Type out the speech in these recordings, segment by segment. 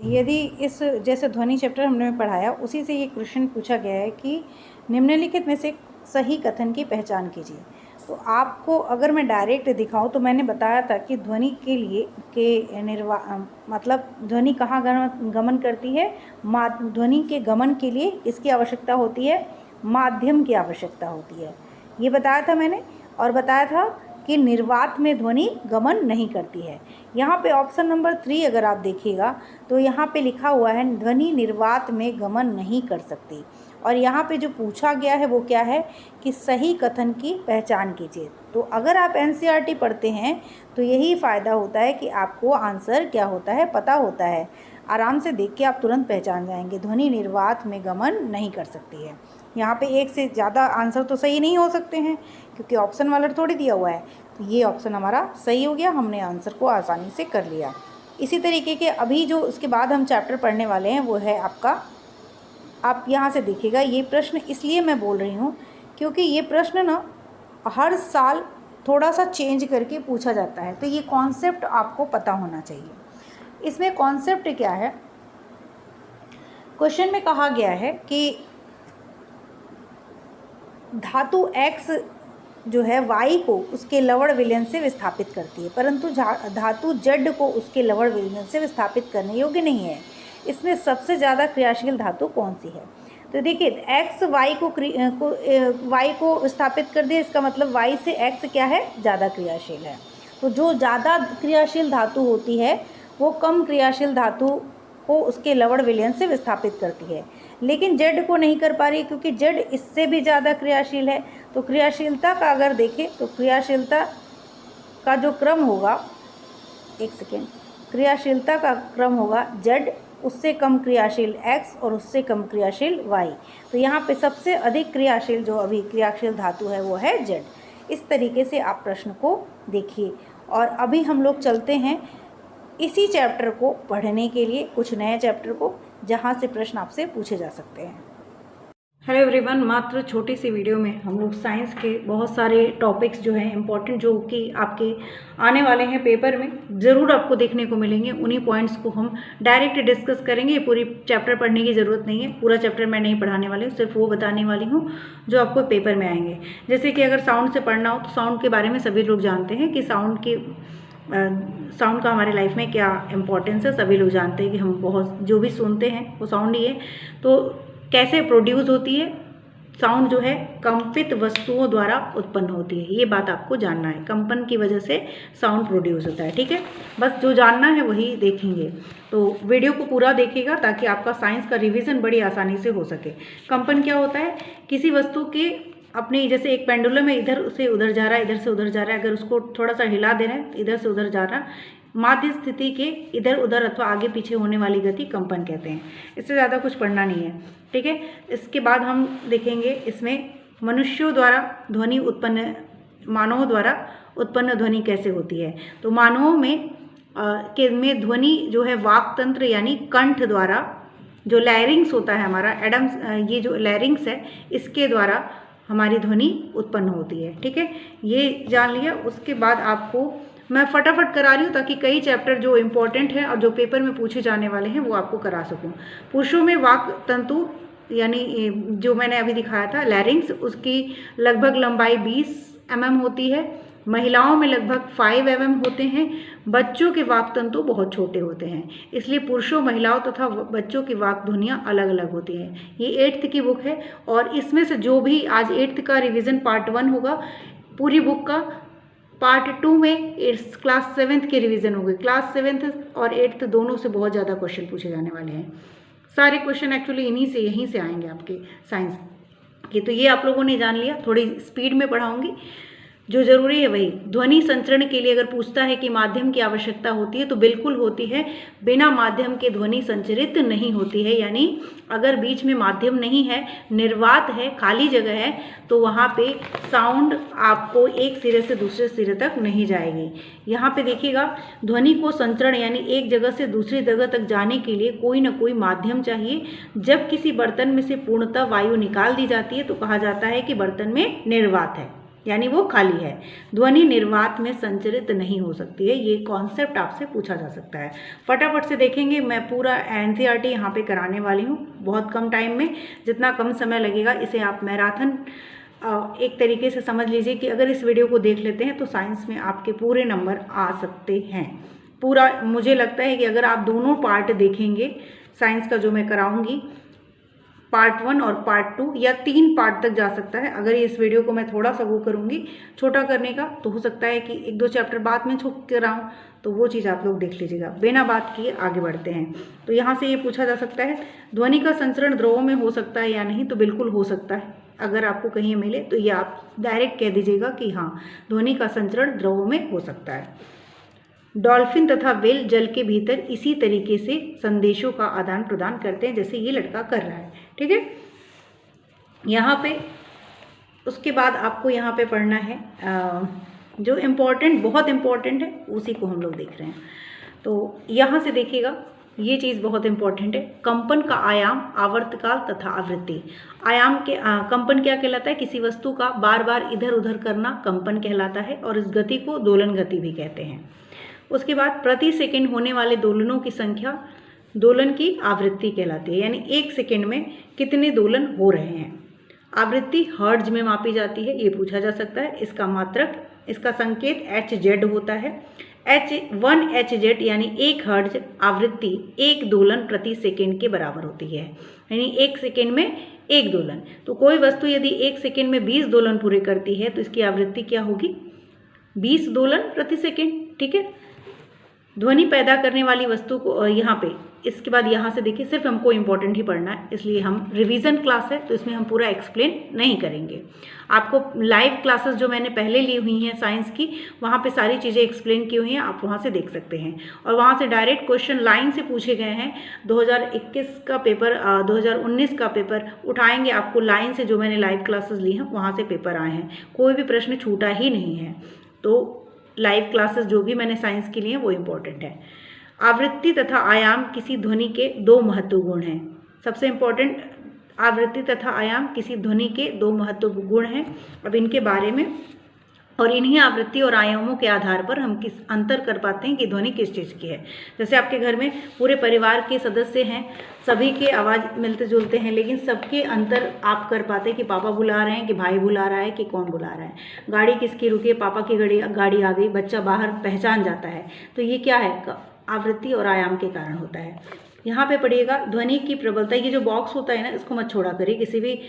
यदि इस जैसे ध्वनि चैप्टर हमने पढ़ाया उसी से ये क्वेश्चन पूछा गया है कि निम्नलिखित में से सही कथन की पहचान कीजिए। तो आपको अगर मैं डायरेक्ट दिखाऊं तो मैंने बताया था कि ध्वनि के लिए मतलब ध्वनि कहाँ गमन करती है। ध्वनि के गमन के लिए इसकी आवश्यकता होती है, माध्यम की आवश्यकता होती है, ये बताया था मैंने। और बताया था कि निर्वात में ध्वनि गमन नहीं करती है। यहाँ पे ऑप्शन नंबर 3 अगर आप देखिएगा तो यहाँ पे लिखा हुआ है ध्वनि निर्वात में गमन नहीं कर सकती। और यहाँ पे जो पूछा गया है वो क्या है कि सही कथन की पहचान कीजिए। तो अगर आप एनसीईआरटी पढ़ते हैं तो यही फ़ायदा होता है कि आपको आंसर क्या होता है पता होता है। आराम से देख के आप तुरंत पहचान जाएंगे ध्वनि निर्वात में गमन नहीं कर सकती है। यहाँ पे एक से ज़्यादा आंसर तो सही नहीं हो सकते हैं क्योंकि ऑप्शन वाला थोड़ी दिया हुआ है। तो ये ऑप्शन हमारा सही हो गया, हमने आंसर को आसानी से कर लिया। इसी तरीके के अभी जो उसके बाद हम चैप्टर पढ़ने वाले हैं वो है आपका, आप यहाँ से देखिएगा, ये प्रश्न इसलिए मैं बोल रही हूँ क्योंकि ये प्रश्न ना हर साल थोड़ा सा चेंज करके पूछा जाता है। तो ये कॉन्सेप्ट आपको पता होना चाहिए। इसमें कॉन्सेप्ट क्या है, क्वेश्चन में कहा गया है कि धातु X जो है Y को उसके लवण विलयन से विस्थापित करती है, परंतु धातु Z को उसके लवण विलयन से विस्थापित करने योग्य नहीं है। इसमें सबसे ज़्यादा क्रियाशील धातु कौन सी है? तो देखिए X Y को विस्थापित कर दे, इसका मतलब Y से X क्या है, ज़्यादा क्रियाशील है। तो जो ज़्यादा क्रियाशील धातु होती है वो कम क्रियाशील धातु को उसके लवण विलयन से विस्थापित करती है, लेकिन Z को नहीं कर पा रही क्योंकि Z इससे भी ज़्यादा क्रियाशील है। तो क्रियाशीलता का अगर देखें तो क्रियाशीलता का जो क्रम होगा, एक सेकेंड, क्रियाशीलता का क्रम होगा Z, उससे कम क्रियाशील X और उससे कम क्रियाशील Y। तो यहाँ पे सबसे अधिक क्रियाशील जो अभी क्रियाशील धातु है वो है Z। इस तरीके से आप प्रश्न को देखिए। और अभी हम लोग चलते हैं इसी चैप्टर को पढ़ने के लिए, कुछ नए चैप्टर को जहाँ से प्रश्न आपसे पूछे जा सकते हैं। हेलो एवरीवन, मात्र छोटी सी वीडियो में हम लोग साइंस के बहुत सारे टॉपिक्स जो हैं इम्पॉर्टेंट, जो कि आपके आने वाले हैं पेपर में, ज़रूर आपको देखने को मिलेंगे। उन्हीं पॉइंट्स को हम डायरेक्ट डिस्कस करेंगे। पूरी चैप्टर पढ़ने की ज़रूरत नहीं है, पूरा चैप्टर मैं नहीं पढ़ाने वाली हूँ, सिर्फ वो बताने वाली हूँ जो आपको पेपर में आएंगे। जैसे कि अगर साउंड से पढ़ना हो तो साउंड के बारे में सभी लोग जानते हैं कि साउंड का हमारे लाइफ में क्या इम्पोर्टेंस है। सभी लोग जानते हैं कि हम बहुत जो भी सुनते हैं वो साउंड ही है। तो कैसे प्रोड्यूस होती है साउंड, जो है कंपित वस्तुओं द्वारा उत्पन्न होती है, ये बात आपको जानना है। कंपन की वजह से साउंड प्रोड्यूस होता है, ठीक है। बस जो जानना है वही देखेंगे, तो वीडियो को पूरा देखिएगा ताकि आपका साइंस का रिवीजन बड़ी आसानी से हो सके। कंपन क्या होता है, किसी वस्तु के अपनी, जैसे एक पेंडुलम है, इधर से उधर जा रहा है, इधर से उधर जा रहा है, अगर उसको थोड़ा सा हिला दे रहे हैं तो इधर से उधर जा रहा, माध्य स्थिति के इधर उधर अथवा आगे पीछे होने वाली गति कंपन कहते हैं। इससे ज़्यादा कुछ पढ़ना नहीं है, ठीक है। इसके बाद हम देखेंगे इसमें मनुष्यों द्वारा ध्वनि उत्पन्न, मानवों द्वारा उत्पन्न ध्वनि कैसे होती है। तो मानवों में ध्वनि जो है वाक तंत्र यानी कंठ द्वारा, जो लैरिंग्स होता है हमारा एडम्स, ये जो लैरिंग्स है इसके द्वारा हमारी ध्वनि उत्पन्न होती है, ठीक है। ये जान लिया। उसके बाद आपको मैं फटाफट करा रही हूँ ताकि कई चैप्टर जो इम्पोर्टेंट हैं और जो पेपर में पूछे जाने वाले हैं वो आपको करा सकूँ। पुरुषों में वाक तंतु यानी जो मैंने अभी दिखाया था लैरिंग्स, उसकी लगभग लंबाई 20 mm होती है। महिलाओं में लगभग 5 mm होते हैं। बच्चों के वाक तंतु बहुत छोटे होते हैं, इसलिए पुरुषों, महिलाओं तथा बच्चों की वाक ध्वनियाँ अलग अलग होती हैं। ये 8th की बुक है और इसमें से जो भी आज 8th का रिवीजन पार्ट 1 होगा, पूरी बुक का पार्ट 2 में क्लास 7th के रिवीजन होंगे। क्लास 7th और 8th दोनों से बहुत ज़्यादा क्वेश्चन पूछे जाने वाले हैं। सारे क्वेश्चन एक्चुअली यहीं से आएंगे आपके साइंस के। तो ये आप लोगों ने जान लिया, थोड़ी स्पीड में पढ़ाऊंगी। जो ज़रूरी है वही, ध्वनि संचरण के लिए अगर पूछता है कि माध्यम की आवश्यकता होती है तो बिल्कुल होती है। बिना माध्यम के ध्वनि संचरित नहीं होती है, यानी अगर बीच में माध्यम नहीं है, निर्वात है, खाली जगह है, तो वहाँ पे साउंड आपको एक सिरे से दूसरे सिरे तक नहीं जाएगी। यहाँ पे देखिएगा, ध्वनि को संचरण यानी एक जगह से दूसरी जगह तक जाने के लिए कोई ना कोई माध्यम चाहिए। जब किसी बर्तन में से पूर्णतः वायु निकाल दी जाती है तो कहा जाता है कि बर्तन में निर्वात है। यानी वो खाली है। ध्वनि निर्वात में संचरित नहीं हो सकती है। ये कॉन्सेप्ट आपसे पूछा जा सकता है। फटाफट से देखेंगे, मैं पूरा एनसीईआरटी यहाँ पे कराने वाली हूँ बहुत कम टाइम में। जितना कम समय लगेगा इसे आप मैराथन एक तरीके से समझ लीजिए कि अगर इस वीडियो को देख लेते हैं तो साइंस में आपके पूरे नंबर आ सकते हैं। पूरा मुझे लगता है कि अगर आप दोनों पार्ट देखेंगे साइंस का जो मैं कराऊंगी, पार्ट 1 और पार्ट 2 या 3 पार्ट तक जा सकता है। अगर इस वीडियो को मैं थोड़ा सा वो करूँगी छोटा करने का, तो हो सकता है कि 1-2 चैप्टर बाद में छुप कराऊँ, तो वो चीज़ आप लोग देख लीजिएगा। बिना बात किए आगे बढ़ते हैं। तो यहाँ से ये पूछा जा सकता है ध्वनि का संचरण द्रव में हो सकता है या नहीं, तो बिल्कुल हो सकता है। अगर आपको कहीं मिले तो ये आप डायरेक्ट कह दीजिएगा कि हाँ, ध्वनि का संचरण द्रव में हो सकता है। डॉल्फिन तथा व्हेल जल के भीतर इसी तरीके से संदेशों का आदान प्रदान करते हैं जैसे ये लड़का कर रहा है। ठीक है, यहाँ पे उसके बाद आपको यहाँ पे पढ़ना है जो इम्पोर्टेंट, बहुत इम्पोर्टेंट है, उसी को हम लोग देख रहे हैं। तो यहाँ से देखिएगा, ये चीज़ बहुत इम्पोर्टेंट है। कंपन का आयाम, आवर्तकाल तथा आवृत्ति। आयाम के कंपन क्या कहलाता है? किसी वस्तु का बार बार इधर उधर करना कंपन कहलाता है, और इस गति को दोलन गति भी कहते हैं। उसके बाद प्रति सेकंड होने वाले दोलनों की संख्या दोलन की आवृत्ति कहलाती है, यानी 1 सेकंड में कितने दोलन हो रहे हैं। आवृत्ति हर्ट्ज में मापी जाती है, ये पूछा जा सकता है। इसका मात्रक, इसका संकेत Hz होता है। 1 Hz यानी 1 हर्ट्ज आवृत्ति 1 दोलन प्रति सेकंड के बराबर होती है, यानी 1 सेकंड में 1 दोलन। तो कोई वस्तु यदि 1 सेकंड में 20 दोलन पूरे करती है तो इसकी आवृत्ति क्या होगी? 20 दोलन प्रति सेकंड। ठीक है, ध्वनि पैदा करने वाली वस्तु को यहाँ पे, इसके बाद यहाँ से देखिए, सिर्फ हमको इम्पोर्टेंट ही पढ़ना है, इसलिए हम रिवीजन क्लास है तो इसमें हम पूरा एक्सप्लेन नहीं करेंगे। आपको लाइव क्लासेस जो मैंने पहले ली हुई हैं साइंस की, वहाँ पे सारी चीज़ें एक्सप्लेन की हुई हैं, आप वहाँ से देख सकते हैं। और वहाँ से डायरेक्ट क्वेश्चन लाइन से पूछे गए हैं। 2021 का पेपर, 2019 का पेपर उठाएंगे, आपको लाइन से जो मैंने लाइव क्लासेस ली हैं वहाँ से पेपर आए हैं, कोई भी प्रश्न छूटा ही नहीं है। तो लाइव क्लासेस जो भी मैंने साइंस की ली हैं वो इम्पोर्टेंट है। आवृत्ति तथा आयाम किसी ध्वनि के 2 महत्वपूर्ण गुण हैं। सबसे इम्पोर्टेंट, आवृत्ति तथा आयाम किसी ध्वनि के 2 महत्वपूर्ण गुण हैं। अब इनके बारे में, और इन्हीं आवृत्ति और आयामों के आधार पर हम किस अंतर कर पाते हैं कि ध्वनि किस चीज़ की है। जैसे आपके घर में पूरे परिवार के सदस्य हैं, सभी के आवाज़ मिलते जुलते हैं, लेकिन सबके अंतर आप कर पाते हैं कि पापा बुला रहे हैं, कि भाई बुला रहा है, कि कौन बुला रहा है। गाड़ी किसकी रुकी है? पापा की गाड़ी आ गई, बच्चा बाहर पहचान जाता है। तो ये क्या है? आवृत्ति और आयाम के कारण होता है। यहाँ पे पढ़िएगा, ध्वनि की प्रबलता। ये जो बॉक्स होता है ना, इसको मत छोड़ा करिए। किसी भी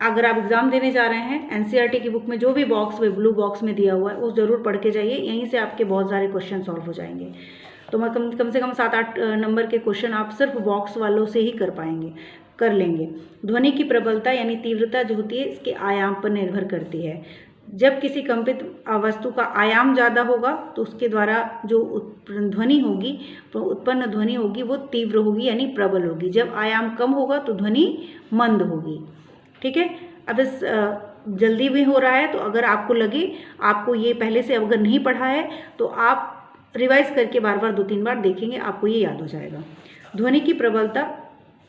अगर आप एग्ज़ाम देने जा रहे हैं, एनसीईआरटी की बुक में जो भी बॉक्स में, ब्लू बॉक्स में दिया हुआ है, वो ज़रूर पढ़ के जाइए। यहीं से आपके बहुत सारे क्वेश्चन सॉल्व हो जाएंगे। तो मैं कम से कम 7-8 नंबर के क्वेश्चन आप सिर्फ बॉक्स वालों से ही कर लेंगे। ध्वनि की प्रबलता यानी तीव्रता जो होती है, इसके आयाम पर निर्भर करती है। जब किसी कंपित वस्तु का आयाम ज़्यादा होगा तो उसके द्वारा जो ध्वनि होगी, उत्पन्न ध्वनि होगी, वो तीव्र होगी यानी प्रबल होगी। जब आयाम कम होगा तो ध्वनि मंद होगी। ठीक है, अब इस जल्दी भी हो रहा है, तो अगर आपको लगे, आपको ये पहले से अगर नहीं पढ़ा है तो आप रिवाइज करके बार बार 2-3 बार देखेंगे, आपको ये याद हो जाएगा। ध्वनि की प्रबलता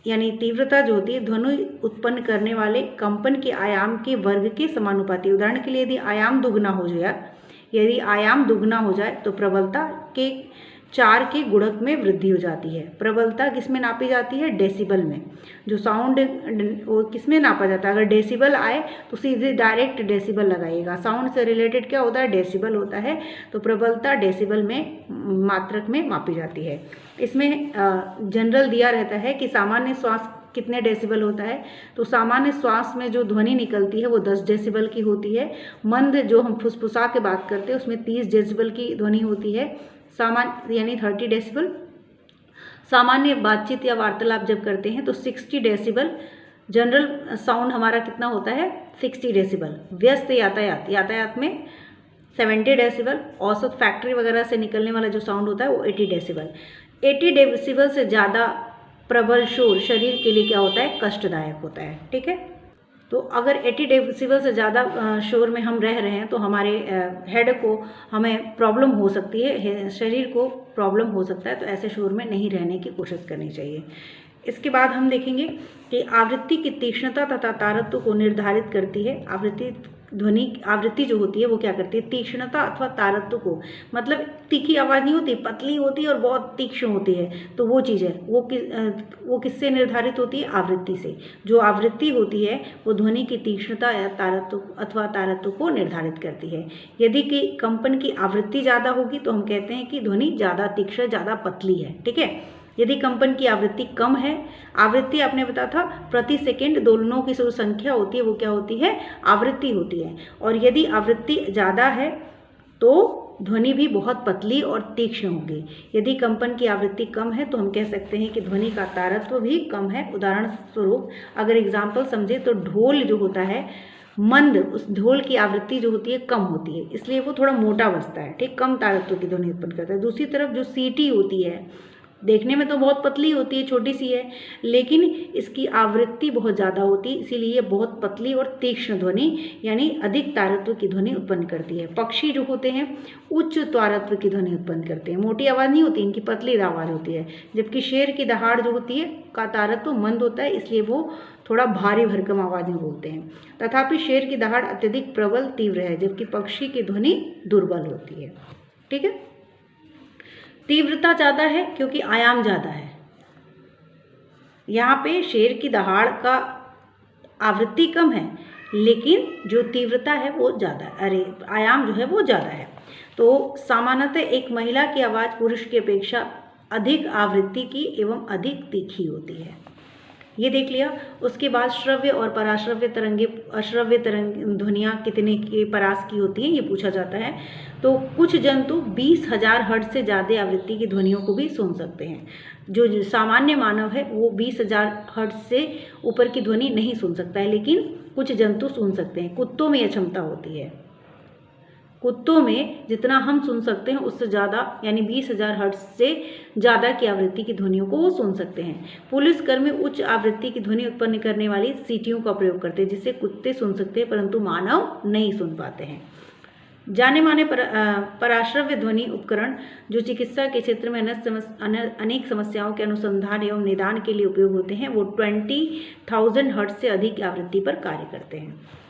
यानी तीव्रता जो होती है, ध्वनि उत्पन्न करने वाले कंपन के आयाम के वर्ग के समानुपाती। उदाहरण के लिए यदि आयाम दुगना हो जाए तो प्रबलता के 4 के गुणक में वृद्धि हो जाती है। प्रबलता किसमें नापी जाती है? डेसिबल में। जो साउंड वो किसमें नापा जाता है? अगर डेसिबल आए तो सीधे डायरेक्ट डेसिबल लगाइएगा। साउंड से रिलेटेड क्या होता है? डेसिबल होता है। तो प्रबलता डेसिबल में, मात्रक में मापी जाती है। इसमें जनरल दिया रहता है कि सामान्य श्वास कितने डेसिबल होता है। तो सामान्य श्वास में जो ध्वनि निकलती है वो 10 डेसिबल की होती है। मंद जो हम फुसफुसा के बात करते हैं उसमें 30 डेसिबल की ध्वनि होती है, सामान्य यानी 30 डेसिबल। सामान्य बातचीत या वार्तालाप जब करते हैं तो 60 डेसिबल। जनरल साउंड हमारा कितना होता है? 60 डेसिबल। व्यस्त यातायात में 70 डेसिबल। औसत फैक्ट्री वगैरह से निकलने वाला जो साउंड होता है वो 80 डेसिबल। 80 डेसिबल से ज़्यादा प्रबल शोर शरीर के लिए क्या होता है? कष्टदायक होता है। ठीक है, तो अगर 80 डेसिबल से ज़्यादा शोर में हम रह रहे हैं तो हमारे हेड को, हमें प्रॉब्लम हो सकती है, शरीर को प्रॉब्लम हो सकता है। तो ऐसे शोर में नहीं रहने की कोशिश करनी चाहिए। इसके बाद हम देखेंगे कि आवृत्ति की तीक्ष्णता तथा तारत्व को निर्धारित करती है। आवृत्ति ध्वनि आवृत्ति जो होती है वो क्या करती है, तीक्ष्णता अथवा तारत्व को, मतलब तीखी आवाज़ नहीं होती, पतली होती है और बहुत तीक्ष्ण होती है, तो वो चीज़ है वो किससे निर्धारित होती है, आवृत्ति से। जो आवृत्ति होती है वो ध्वनि की तीक्ष्णता या तारत्व अथवा तारत्व को निर्धारित करती है। यदि कि कंपन की आवृत्ति ज़्यादा होगी तो हम कहते हैं कि ध्वनि ज़्यादा तीक्ष्ण, ज़्यादा पतली है, ठीक है। यदि कंपन की आवृत्ति कम है, आवृत्ति आपने बताया था प्रति सेकंड दोलनों की जो संख्या होती है वो क्या होती है, आवृत्ति होती है। और यदि आवृत्ति ज़्यादा है तो ध्वनि भी बहुत पतली और तीक्ष्ण होगी। यदि कंपन की आवृत्ति कम है तो हम कह सकते हैं कि ध्वनि का तारत्व भी कम है। उदाहरण स्वरूप अगर एग्जाम्पल समझे तो ढोल जो होता है मंद, उस ढोल की आवृत्ति जो होती है कम होती है, इसलिए वो थोड़ा मोटा बजता है, ठीक, कम तारत्व की ध्वनि उत्पन्न करता है। दूसरी तरफ जो सीटी होती है देखने में तो बहुत पतली होती है, छोटी सी है, लेकिन इसकी आवृत्ति बहुत ज़्यादा होती है, इसीलिए ये बहुत पतली और तीक्ष्ण ध्वनि यानी अधिक तारत्व की ध्वनि उत्पन्न करती है। पक्षी जो होते हैं उच्च तारत्व की ध्वनि उत्पन्न करते हैं, मोटी आवाज़ नहीं होती, इनकी पतली आवाज़ होती है। जबकि शेर की दहाड़ जो होती है का तारत्व मंद होता है, इसलिए वो थोड़ा भारी भरकम आवाज़ में बोलते हैं। तथापि शेर की दहाड़ अत्यधिक प्रबल तीव्र है, जबकि पक्षी की ध्वनि दुर्बल होती है, ठीक है। तीव्रता ज़्यादा है क्योंकि आयाम ज़्यादा है। यहाँ पे शेर की दहाड़ का आवृत्ति कम है लेकिन जो तीव्रता है वो ज़्यादा है, आयाम जो है वो ज़्यादा है। तो सामान्यतः एक महिला की आवाज़ पुरुष की अपेक्षा अधिक आवृत्ति की एवं अधिक तीखी होती है, ये देख लिया। उसके बाद श्रव्य और पराश्रव्य तरंगे, अश्रव्य तरंग ध्वनियाँ कितने के परास की होती हैं ये पूछा जाता है। तो कुछ जंतु 20,000 हर्ट्ज से ज़्यादा आवृत्ति की ध्वनियों को भी सुन सकते हैं। जो सामान्य मानव है वो 20,000 हर्ट्ज से ऊपर की ध्वनि नहीं सुन सकता है, लेकिन कुछ जंतु सुन सकते हैं। कुत्तों में यह क्षमता होती है, कुत्तों में जितना हम सुन सकते हैं उससे ज़्यादा यानी 20,000 हर्ट्ज से ज़्यादा की आवृत्ति की ध्वनियों को वो सुन सकते हैं। पुलिसकर्मी उच्च आवृत्ति की ध्वनि उत्पन्न करने वाली सीटियों का प्रयोग करते हैं, जिसे कुत्ते सुन सकते हैं परंतु मानव नहीं सुन पाते हैं। जाने माने पराश्रव्य ध्वनि उपकरण जो चिकित्सा के क्षेत्र में अनेक समस्याओं के अनुसंधान एवं निदान के लिए उपयोग होते हैं, वो 20,000 हर्ट्ज से अधिक आवृत्ति पर कार्य करते हैं।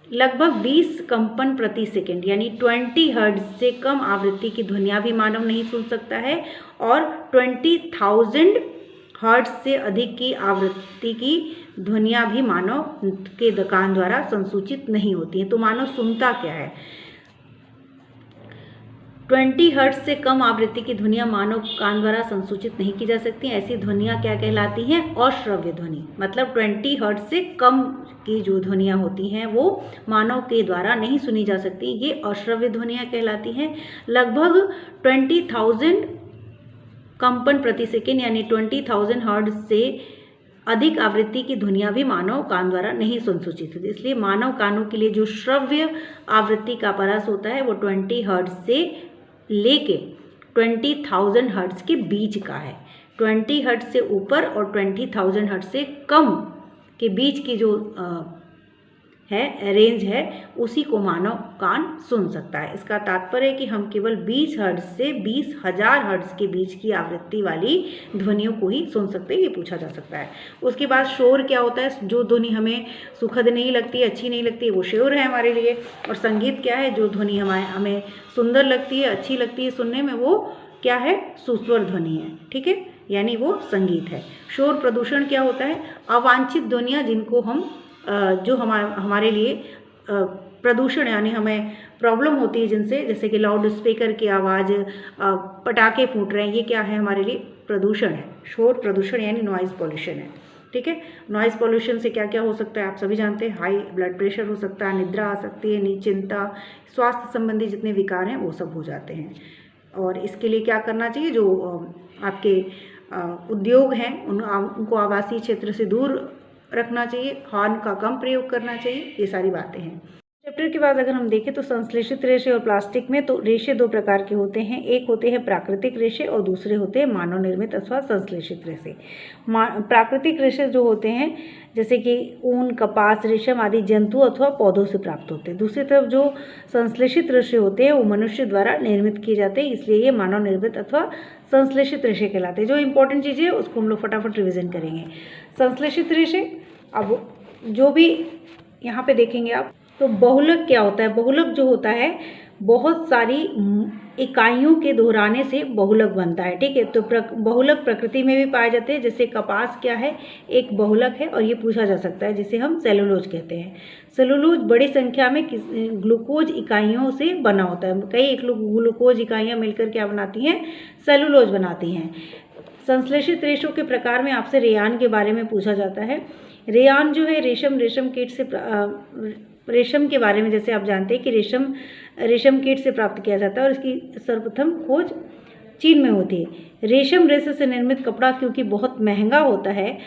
लगभग 20 कंपन प्रति सेकंड यानी 20 हर्ट्ज से कम आवृत्ति की ध्वनियाँ भी मानव नहीं सुन सकता है, और 20,000 हर्ट्ज से अधिक की आवृत्ति की ध्वनियाँ भी मानव के कान द्वारा संसूचित नहीं होती हैं। तो मानव सुनता क्या है, 20 हर्ट्ज से कम आवृत्ति की ध्वनियाँ मानव कान द्वारा संसूचित नहीं की जा सकती। ऐसी ध्वनियाँ क्या कहलाती हैं, अश्रव्य ध्वनि। मतलब 20 हर्ट्ज से कम की जो ध्वनियाँ होती हैं वो मानव के द्वारा नहीं सुनी जा सकती, ये अश्रव्य ध्वनियाँ कहलाती हैं। लगभग 20,000 कंपन प्रति सेकेंड यानी 20,000 हर्ट्ज से अधिक आवृत्ति की ध्वनियाँ भी मानव कान द्वारा नहीं संसूचित होती। इसलिए मानव कानों के लिए जो श्रव्य आवृत्ति का परास होता है वो 20 हर्ट्ज से लेके 20,000 हर्ट्ज के बीच का है। 20 हर्ट्ज से ऊपर और 20,000 हर्ट्ज से कम के बीच की जो है रेंज है उसी को मानव कान सुन सकता है। इसका तात्पर्य है कि हम केवल 20 हर्ट्ज से 20,000 हर्ट्ज के बीच की आवृत्ति वाली ध्वनियों को ही सुन सकते हैं, ये पूछा जा सकता है। उसके बाद शोर क्या होता है, जो ध्वनि हमें सुखद नहीं लगती, अच्छी नहीं लगती, वो शोर है हमारे लिए। और संगीत क्या है, जो ध्वनि हमें सुंदर लगती है, अच्छी लगती है सुनने में, वो क्या है, सुस्वर ध्वनि है, ठीक है, यानी वो संगीत है। शोर प्रदूषण क्या होता है, अवांछित ध्वनियाँ जिनको हम जो हमारे लिए प्रदूषण यानी हमें प्रॉब्लम होती है जिनसे, जैसे कि लाउड स्पीकर की आवाज़, पटाखे फूट रहे हैं, ये क्या है हमारे लिए प्रदूषण है। शोर प्रदूषण यानी नॉइज़ पॉल्यूशन है, ठीक है। नॉइज़ पॉल्यूशन से क्या क्या हो सकता है आप सभी जानते हैं, हाई ब्लड प्रेशर हो सकता है, निद्रा आ सकती है, चिंता, स्वास्थ्य संबंधी जितने विकार हैं वो सब हो जाते हैं। और इसके लिए क्या करना चाहिए, जो आपके उद्योग हैं उनको आवासीय क्षेत्र से दूर रखना चाहिए, हॉर्न का कम प्रयोग करना चाहिए, ये सारी बातें हैं। चैप्टर के बाद अगर हम देखें तो संश्लेषित रेशे और प्लास्टिक में, तो रेशे दो प्रकार के होते हैं, एक होते हैं प्राकृतिक रेशे और दूसरे होते हैं मानव निर्मित अथवा संश्लेषित रेशे। प्राकृतिक रेशे जो होते हैं जैसे कि ऊन, कपास, रेशम आदि जंतु अथवा पौधों से प्राप्त होते हैं। दूसरी तरफ जो संश्लेषित रेशे होते हैं वो मनुष्य द्वारा निर्मित किए जाते हैं, इसलिए ये मानव निर्मित अथवा संश्लेषित रेशे कहलाते हैं। जो इंपॉर्टेंट चीज़ें है उसको हम लोग फटाफट रिविजन करेंगे। संश्लेषित रेशे, अब जो भी यहाँ पे देखेंगे आप, तो बहुलक क्या होता है? बहुलक जो होता है बहुत सारी इकाइयों के दोहराने से बहुलक बनता है, ठीक है। तो बहुलक प्रकृति में भी पाए जाते हैं, जैसे कपास क्या है, एक बहुलक है, और ये पूछा जा सकता है, जिसे हम सेलुलोज कहते हैं। सेलुलोज बड़ी संख्या में ग्लूकोज इकाइयों से बना होता है। कई ग्लूकोज इकाइयाँ मिलकर क्या बनाती हैं? सेलुलोज बनाती हैं। संश्लेषित रेशों के प्रकार में आपसे रेयान के बारे में पूछा जाता है। रेयान जो है रेशम कीट से रेशम के बारे में जैसे आप जानते हैं कि रेशम कीट से प्राप्त किया जाता है और इसकी सर्वप्रथम खोज चीन में होती है। रेशम रेशे से निर्मित कपड़ा क्योंकि बहुत महंगा होता है,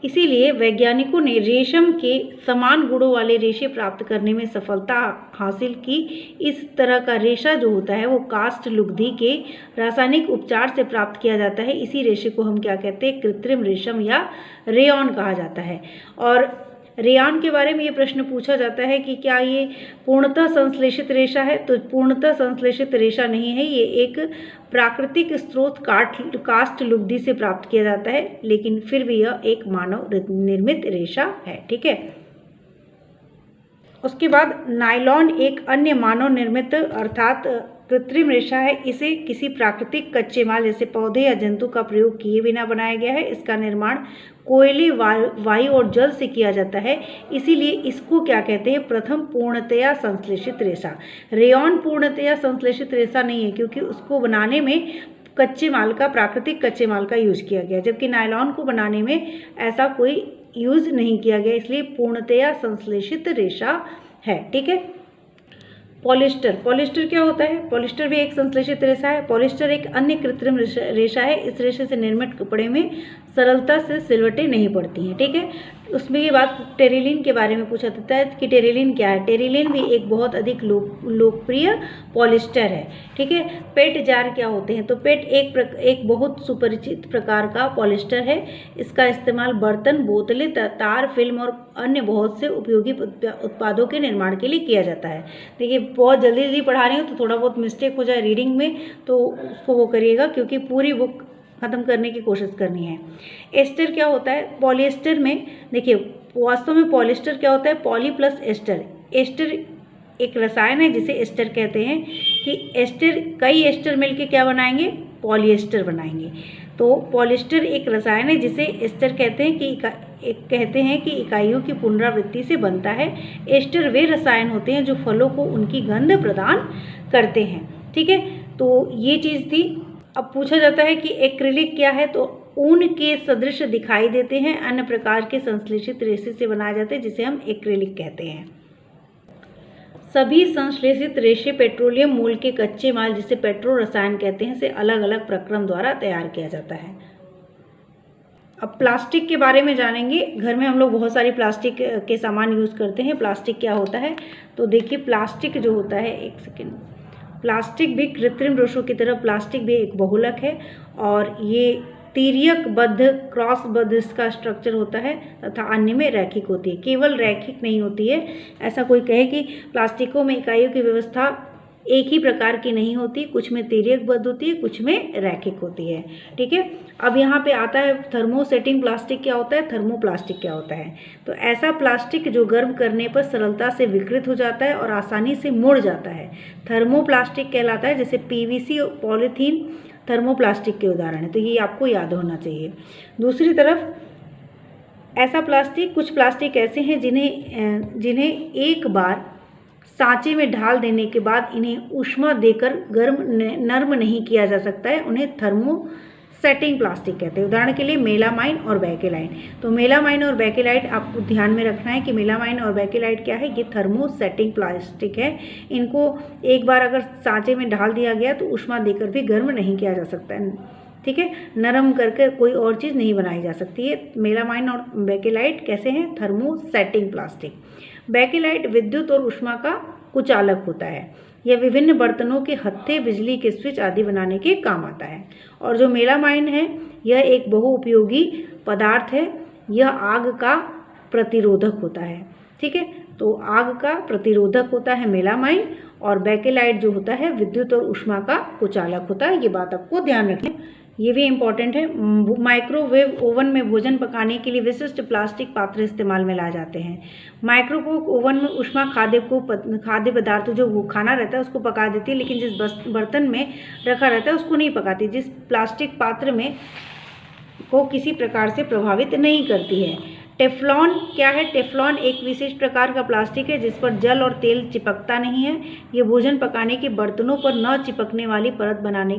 इसीलिए वैज्ञानिकों ने रेशम के समान गुणों वाले रेशे प्राप्त करने में सफलता हासिल की। इस तरह का रेशा जो होता है वो कास्ट लुगदी के रासायनिक उपचार से प्राप्त किया जाता है। इसी रेशे को हम क्या कहते हैं? कृत्रिम रेशम या रेयॉन कहा जाता है। और रेयान के बारे में ये प्रश्न पूछा जाता है कि क्या ये पूर्णतः संश्लेषित रेशा है? तो पूर्णतः संश्लेषित रेशा नहीं है, ये एक प्राकृतिक स्रोत कास्ट लुगदी से प्राप्त किया जाता है, लेकिन फिर भी यह एक मानव निर्मित रेशा है, ठीक है। उसके बाद नायलॉन एक अन्य मानव निर्मित अर्थात कृत्रिम रेशा है। इसे किसी प्राकृतिक कच्चे माल जैसे पौधे या जंतु का प्रयोग किए बिना बनाया गया है। इसका निर्माण कोयले, वायु और जल से किया जाता है, इसीलिए इसको क्या कहते हैं? प्रथम पूर्णतया संश्लेषित रेशा। रेयॉन पूर्णतया संश्लेषित रेशा नहीं है, क्योंकि उसको बनाने में प्राकृतिक कच्चे माल का यूज किया गया, जबकि नायलॉन को बनाने में ऐसा कोई यूज नहीं किया गया, इसलिए पूर्णतया संश्लेषित रेशा है, ठीक है। पॉलिस्टर क्या होता है? पॉलिस्टर भी एक संश्लेषित रेशा है। पॉलिस्टर एक अन्य कृत्रिम रेशा है। इस रेशे से निर्मित कपड़े में सरलता से सिलवटें नहीं पड़ती हैं, ठीक है। उसमें ये बात टेरिलिन के बारे में पूछा जाता है कि टेरिलिन क्या है? टेरिलिन भी एक बहुत अधिक लोकप्रिय पॉलिस्टर है, ठीक है। पेट जार क्या होते हैं? तो पेट एक बहुत सुपरिचित प्रकार का पॉलिस्टर है। इसका इस्तेमाल बर्तन, बोतलें, तार, फिल्म और अन्य बहुत से उपयोगी उत्पादों के निर्माण के लिए किया जाता है। देखिए, बहुत जल्दी पढ़ा रही हूँ तो थोड़ा बहुत मिस्टेक हो जाए रीडिंग में, तो उसको वो करिएगा, क्योंकि पूरी बुक खत्म करने की कोशिश करनी है। एस्टर क्या होता है? पॉलिएस्टर में देखिए, वास्तव में पॉलिएस्टर क्या होता है? Poly plus ester. एस्टर एक रसायन है जिसे एस्टर कहते हैं कि कई एस्टर मिलके क्या बनाएंगे? पॉलिएस्टर बनाएंगे। तो पॉलिएस्टर एक रसायन है जिसे एस्टर कहते हैं कि इकाइयों की पुनरावृत्ति से बनता है। एस्टर वे रसायन होते हैं जो फलों को उनकी गंध प्रदान करते हैं, ठीक है। तो ये चीज़ थी। अब पूछा जाता है कि एक्रिलिक क्या है? तो ऊन के सदृश दिखाई देते हैं, अन्य प्रकार के संश्लेषित रेशे से बनाए जाते हैं, जिसे हम एक्रिलिक कहते हैं। सभी संश्लेषित रेशे पेट्रोलियम मूल के कच्चे माल जिसे पेट्रो रसायन कहते हैं से अलग अलग प्रक्रम द्वारा तैयार किया जाता है। अब प्लास्टिक के बारे में जानेंगे। घर में हम लोग बहुत सारी प्लास्टिक के सामान यूज़ करते हैं। प्लास्टिक क्या होता है? तो देखिए, प्लास्टिक जो होता है, एक सेकेंड, प्लास्टिक भी कृत्रिम रेशों की तरह प्लास्टिक भी एक बहुलक है, और ये तिर्यकबद्ध क्रॉसबद्ध इसका स्ट्रक्चर होता है तथा अन्य में रैखिक होती है। केवल रैखिक नहीं होती है। ऐसा कोई कहे कि प्लास्टिकों में इकाइयों की व्यवस्था एक ही प्रकार की नहीं होती, कुछ में तिर्यकबद्ध होती है, कुछ में रैखिक होती है, ठीक है। अब यहाँ पे आता है थर्मोसेटिंग प्लास्टिक क्या होता है, थर्मोप्लास्टिक क्या होता है। तो ऐसा प्लास्टिक जो गर्म करने पर सरलता से विकृत हो जाता है और आसानी से मुड़ जाता है, थर्मोप्लास्टिक कहलाता है। जैसे पीवीसी और पॉलीथीन थर्मोप्लास्टिक के उदाहरण है, तो ये आपको याद होना चाहिए। दूसरी तरफ ऐसा प्लास्टिक, कुछ प्लास्टिक ऐसे हैं जिन्हें एक बार सांचे में ढाल देने के बाद इन्हें ऊष्मा देकर नर्म नहीं किया जा सकता है, उन्हें थर्मोसेटिंग प्लास्टिक कहते हैं। उदाहरण के लिए मेलामाइन और बेकेलाइन। तो मेलामाइन और बेकेलाइट आपको ध्यान में रखना है कि मेलामाइन और बेकेलाइट क्या है, ये थर्मोसेटिंग प्लास्टिक है। इनको एक बार अगर सांचे में ढाल दिया गया तो ऊष्मा देकर भी गर्म नहीं किया जा सकता है, ठीक है। नरम करके कोई और चीज़ नहीं बनाई जा सकती है। मेलामाइन और बेकेलाइट कैसे हैं? Thermosetting plastic. बेकेलाइट विद्युत और ऊष्मा का कुचालक होता है। यह विभिन्न बर्तनों के हत्थे, बिजली के स्विच आदि बनाने के काम आता है। और जो मेलामाइन है, यह एक बहुउपयोगी पदार्थ है। यह आग का प्रतिरोधक होता है, ठीक है। तो आग का प्रतिरोधक होता है मेलामाइन, और बेकेलाइट जो होता है विद्युत और ऊष्मा का कुचालक होता है। ये बात आपको ध्यान रखनी ये भी इम्पॉर्टेंट है। माइक्रोवेव ओवन में भोजन पकाने के लिए विशिष्ट प्लास्टिक पात्र इस्तेमाल में लाए जाते हैं। माइक्रोवेव ओवन में ऊष्मा खाद्य पदार्थ जो वो खाना रहता है उसको पका देती है, लेकिन जिस बर्तन में रखा रहता है उसको नहीं पकाती। जिस प्लास्टिक पात्र में को किसी प्रकार से प्रभावित नहीं करती है। टेफ्लॉन क्या है? टेफ्लॉन एक विशेष प्रकार का प्लास्टिक है जिस पर जल और तेल चिपकता नहीं है। ये भोजन पकाने के बर्तनों पर न चिपकने वाली परत लगाने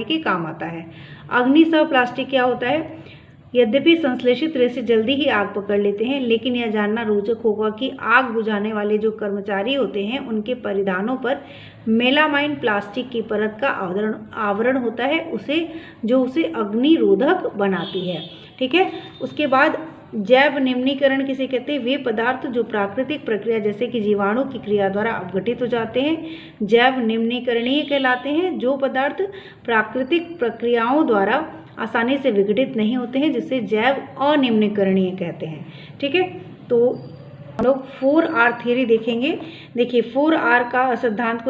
के काम आता है। अग्निशव प्लास्टिक क्या होता है? यद्यपि संश्लेषित रेशे जल्दी ही आग पकड़ लेते हैं, लेकिन यह जानना रोचक होगा कि आग बुझाने वाले जो कर्मचारी होते हैं उनके परिधानों पर मेलामाइन प्लास्टिक की परत का आवरण होता है, उसे अग्निरोधक बनाती है। ठीक है। उसके बाद जैव निम्नीकरण किसे कहते हैं? वे पदार्थ जो प्राकृतिक प्रक्रिया जैसे कि जीवाणु की क्रिया द्वारा अपघटित हो जाते हैं जैव निम्नीकरणीय कहलाते हैं। जो पदार्थ प्राकृतिक प्रक्रियाओं द्वारा आसानी से विघटित नहीं होते हैं जिसे जैव अनिम्नीकरणीय कहते हैं। ठीक है। तो हम लोग 4R थ्योरी देखेंगे। देखिए 4R का सिद्धांत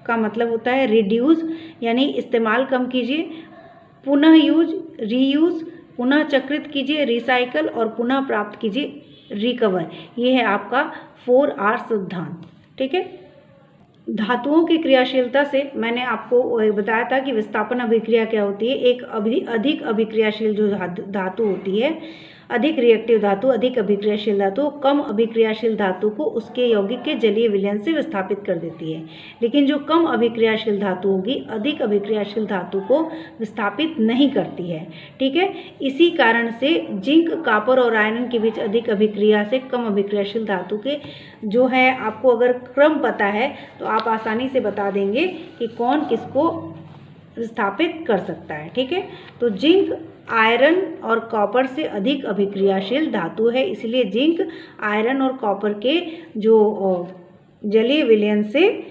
का मतलब होता है रिड्यूस यानी इस्तेमाल कम कीजिए, पुनः यूज रीयूज, पुनः चक्रित कीजिए रिसाइकल, और पुनः प्राप्त कीजिए रिकवर। ये है आपका 4R सिद्धांत। ठीक है। धातुओं की क्रियाशीलता से मैंने आपको बताया था कि विस्थापन अभिक्रिया क्या होती है। एक अधिक अभिक्रियाशील जो धातु होती है, अधिक रिएक्टिव धातु, अधिक अभिक्रियाशील धातु कम अभिक्रियाशील धातु को उसके यौगिक के जलीय विलयन से विस्थापित कर देती है। लेकिन जो कम अभिक्रियाशील धातु होगी अधिक अभिक्रियाशील धातु को विस्थापित नहीं करती है। ठीक है। इसी कारण से जिंक, कॉपर और आयरन के बीच अधिक अभिक्रिया से कम अभिक्रियाशील धातु के जो है, आपको अगर क्रम पता है तो आप आसानी से बता देंगे कि कौन किसको विस्थापित कर सकता है। ठीक है। तो जिंक आयरन और कॉपर से अधिक अभिक्रियाशील धातु है, इसलिए जिंक, आयरन और कॉपर के जो जलीय विलयन से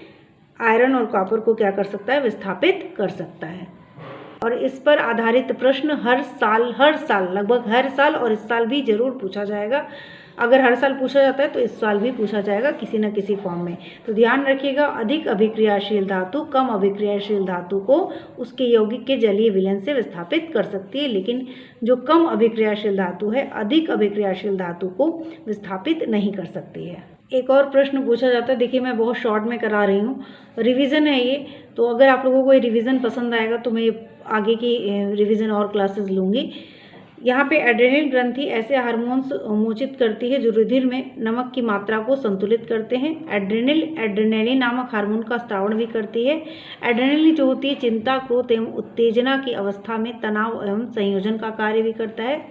आयरन और कॉपर को क्या कर सकता है? विस्थापित कर सकता है। और इस पर आधारित प्रश्न हर साल लगभग हर साल और इस साल भी जरूर पूछा जाएगा। अगर हर साल पूछा जाता है तो इस साल भी पूछा जाएगा किसी न किसी फॉर्म में। तो ध्यान रखिएगा, अधिक अभिक्रियाशील धातु कम अभिक्रियाशील धातु को उसके यौगिक के जलीय विलयन से विस्थापित कर सकती है, लेकिन जो कम अभिक्रियाशील धातु है अधिक अभिक्रियाशील धातु को विस्थापित नहीं कर सकती है। एक और प्रश्न पूछा जाता है, देखिए मैं बहुत शॉर्ट में करा रही हूँ, रिवीजन है ये, तो अगर आप लोगों को ये रिवीजन पसंद आएगा तो मैं आगे की रिवीजन और क्लासेस लूँगी। यहाँ पे एड्रेनल ग्रंथि ऐसे हार्मोन्स मोचित करती है जो रुधिर में नमक की मात्रा को संतुलित करते हैं। एड्रेनलिन नामक हार्मोन का स्रावण भी करती है। एड्रेनलिन जो होती है चिंता, क्रोध एवं उत्तेजना की अवस्था में तनाव एवं संयोजन का कार्य भी करता है।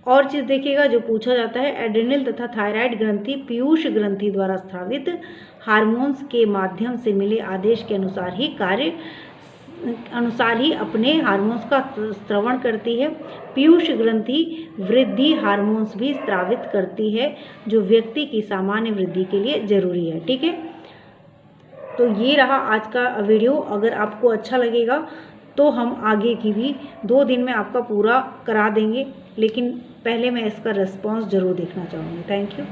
और चीज़ देखिएगा जो पूछा जाता है, एड्रेनल तथा थायराइड ग्रंथि पीयूष ग्रंथि द्वारा स्रावित हार्मोन्स के माध्यम से मिले आदेश के अनुसार ही अपने हार्मोन्स का स्रवण करती है। पीयूष ग्रंथि वृद्धि हार्मोन्स भी स्रावित करती है जो व्यक्ति की सामान्य वृद्धि के लिए जरूरी है। ठीक है। तो ये रहा आज का वीडियो। अगर आपको अच्छा लगेगा तो हम आगे की भी 2 दिन में आपका पूरा करा देंगे, लेकिन पहले मैं इसका रिस्पॉन्स ज़रूर देखना चाहूँगी। Thank you.